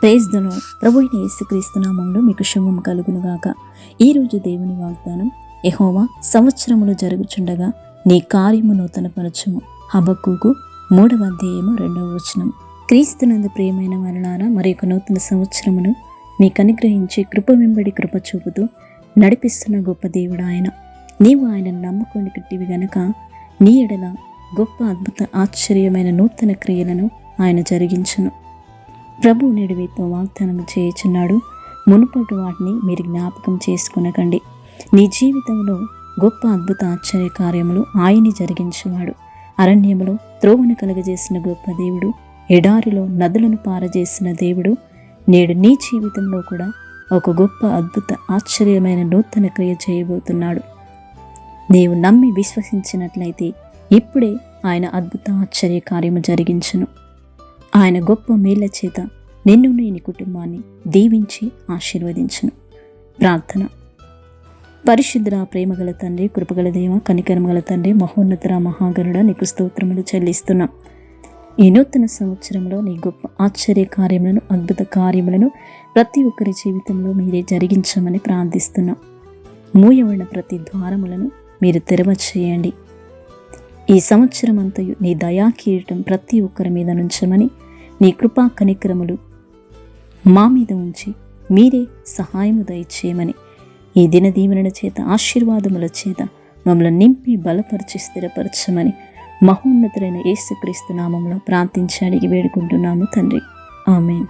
Praise the lord. ప్రభు అయిన యేసుక్రీస్తు నామములో మీకు శుభం కలుగునుగాక. ఈరోజు దేవుని వాగ్దానం, యెహోవా సంవత్సరములు జరుగుచుండగా నీ కార్యము నూతనపరచుము. హబక్కూకు 3వ అధ్యాయము 2వ వచనం. క్రీస్తునందు ప్రియమైన వారలారా, మరి ఒక నూతన సంవత్సరమును మీకు అనుగ్రహించి కృప వెంబడి కృప చూపుతూ నడిపిస్తున్న గొప్ప దేవుడు ఆయన. నీవు ఆయనను నమ్ముకొని కట్టివి గనక నీ ఎడల గొప్ప అద్భుత ఆశ్చర్యమైన నూతన క్రియలను ఆయన జరిగించును. ప్రభు నేడు మీతో వాగ్దానం చేయుచున్నాడు. మునుపటి వాటిని మీరు జ్ఞాపకం చేసుకునకండి. నీ జీవితంలో గొప్ప అద్భుత ఆశ్చర్య కార్యములు ఆయన్ని జరిగించేవాడు. అరణ్యములో త్రోవను కలగజేసిన గొప్ప దేవుడు, ఎడారిలో నదులను పారజేసిన దేవుడు నేడు నీ జీవితంలో కూడా ఒక గొప్ప అద్భుత ఆశ్చర్యమైన నూతన క్రియ చేయబోతున్నాడు. నీవు నమ్మి విశ్వసించినట్లయితే ఇప్పుడే ఆయన అద్భుత ఆశ్చర్య కార్యము జరిగించును. ఆయన గొప్ప మేళ్ల చేత నిన్ను నీ కుటుంబాన్ని దీవించి ఆశీర్వదించును. ప్రార్థన. పరిశుద్ధ ప్రేమగల తండ్రి, కృపగల దేవ, కనికరమగల తండ్రి, మహోన్నతర మహాగరుడ, నీకు స్తోత్రములు చెల్లిస్తున్నాం. ఈ నూతన సంవత్సరంలో నీ గొప్ప ఆశ్చర్య కార్యములను, అద్భుత కార్యములను ప్రతి ఒక్కరి జీవితంలో మీరే జరిగించమని ప్రార్థిస్తున్నాం. మూయబడిన ప్రతి ద్వారములను మీరు తెరవచేయండి. ఈ సంవత్సరం అంతయు నీ దయా కిరీటం ప్రతి ఒక్కరి మీద నుంచమని, నీ కృపా కనికరములు మా మీద ఉంచి మీరే సహాయము దయచేయమని, ఈ దిన దీవెనల చేత, ఆశీర్వాదముల చేత మమ్మల్ని నింపి బలపరిచి స్థిరపరచమని మహోన్నతులైన యేసుక్రీస్తు నామములో ప్రార్థించి అడిగి వేడుకుంటున్నాము తండ్రి. ఆమేన్.